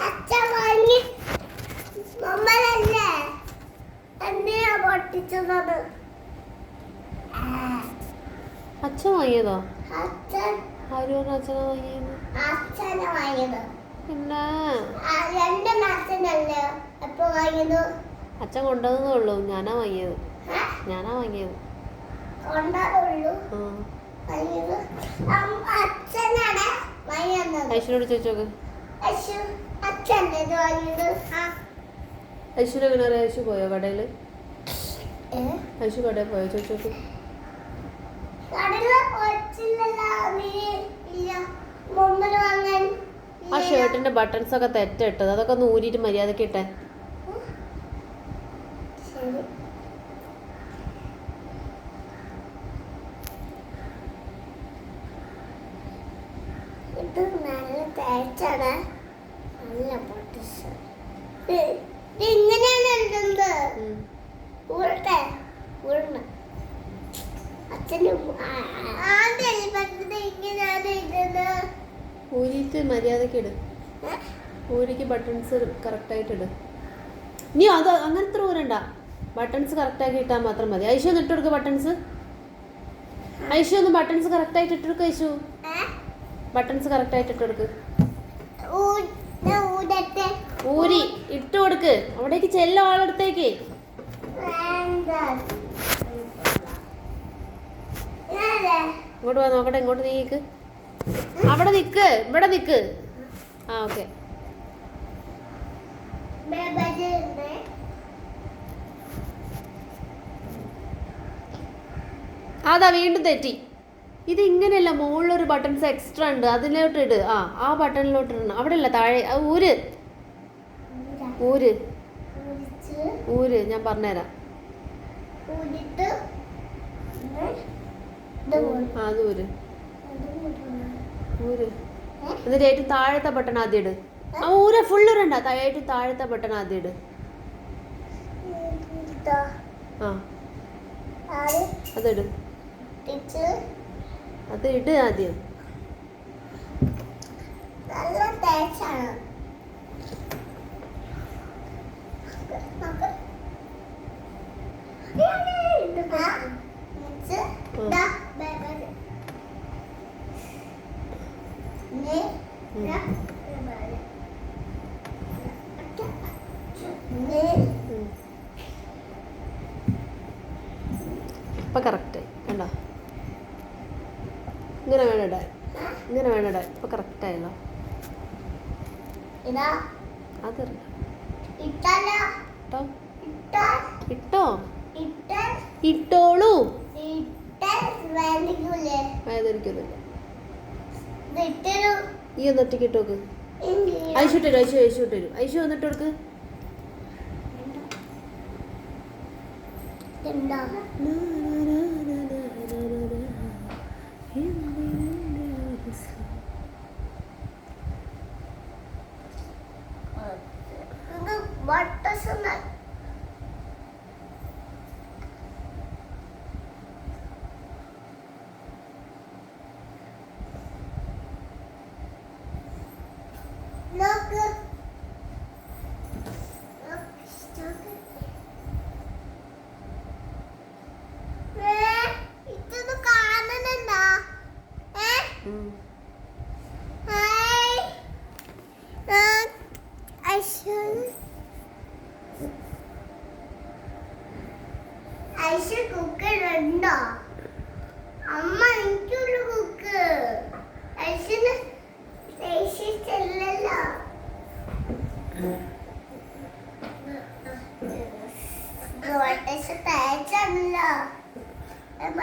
അച്ഛൻ വാങ്ങി നമ്മളല്ലേ എന്തിനാ പൊട്ടിച്ചത്? അച്ഛൻ വാങ്ങിയതോ? അച്ഛൻ ആരും അച്ഛനെ വാങ്ങിയത്? അച്ഛനെ വാങ്ങിയത് പിന്നെ 2 മാസത്തിനല്ലേ എപ്പോ വാങ്ങിയത്? അച്ഛൻ കൊണ്ടുവന്നേ ഉള്ളൂ. ഞാനാ വാങ്ങിയത്. കൊണ്ടാടുള്ളൂ വാങ്ങിയത്. അച്ഛനാണ് വാങ്ങിയത്. ഐശ്വര്യോട് ചോദിച്ചോക്ക്. അച്ഛൻ്റെ ഇത് വാങ്ങിയത്. ഐശ്വര്യ എങ്ങനെ അറിയാം? ഐശ്വര്യ പോയോ കടയില്? ഐശ്വര്യ കടയിൽ പോയോ ചോദിച്ചോക്ക്. ആ ഷർട്ടിന്റെ ബട്ടൺസ് ഒക്കെ തെറ്റിട്ടത്, അതൊക്കെ ഒന്ന് ഊരിയിട്ട് മര്യാദക്ക് ഇട്ടെ. ഇത് നല്ല തേച്ചാണ്. നല്ല പൊട്ടിച്ച് ഇങ്ങനെയാണ് എഴുതുന്നത്. ഉരുട്ടെ ഉരുണ അച്ഛൻ്റെ ഇങ്ങനെയാണ് എഴുതുന്നത്. ഊരിയിട്ട് മര്യാദക്ക് ഇട്. ഊരിക്ക് ബട്ടൺസ് കറക്റ്റായിട്ട് ഇട്. നീ അത് അങ്ങനത്തെ ഊരണ്ട. ബട്ടൺസ് കറക്റ്റാക്കി ഇട്ടാൽ മാത്രം മതി. ഐശു ഒന്ന് ഇട്ട് കൊടുക്കുക ബട്ടൺസ്. ഐശു ഒന്ന് ബട്ടൺസ് കറക്റ്റായിട്ട് ഇട്ട് കൊടുക്കുക. ഐശു ബട്ടൺസ് കറക്റ്റായിട്ട് ഇട്ട് കൊടുക്ക്. ഊരി ഇട്ട് കൊടുക്ക്. അവിടേക്ക് ചെല്ല ആളെടുത്തേക്ക്. ഇങ്ങോട്ട് വാ നോക്കട്ടെ. ഇങ്ങോട്ട് നീക്ക്. അവിടെ നിക്ക്. ഇവിടെ നിക്ക്. ആ ഓക്കെ. അതാ വീണ്ടും തെറ്റി. ഇത് ഇങ്ങനെയല്ല. മുകളിലൊരു ബട്ടൺസ് എക്സ്ട്രാ ഉണ്ട്. അതിലോട്ട് ഇട്. ആ ബട്ടണിലോട്ട് ഇടണം. അവിടെ അല്ല, താഴെ. ഊര് ഊര് ഊര് ഞാൻ പറഞ്ഞുതരാം. അത് ഊര് ഊര്. എന്നിട്ട് ഏറ്റവും താഴത്തെ ബട്ടൺ ആദ്യം ഇട്. ഊര ഫുള്ളൂരണ്ട. ഏറ്റവും താഴത്തെ ബട്ടൺ ആദ്യം ഇട്. അതിട്. അത് ഇട് ആദ്യം. നല്ല തേച്ചാണ്. ഇപ്പൊ കറക്റ്റായി കണ്ടോ? ഇങ്ങനെ വേണം ഇടാൻ. ഇപ്പൊ കറക്റ്റായല്ലോ. ഇട്ടോ ഇട്ടോളൂ. വേദനിക്കൊന്നുമില്ല. ഈ ഒന്ന് ഒറ്റയ്ക്ക് ഇട്ടോക്ക്. ഐശു ഇട്ടു. ഐശു വന്നിട്ട് കൊടുക്ക്. കുക്കറുണ്ടോ? അമ്മ എനിക്കുള്ള കുക്ക്. ഐശ്വര്യ ചെല്ലല്ലോ. തേച്ചാണല്ലോ.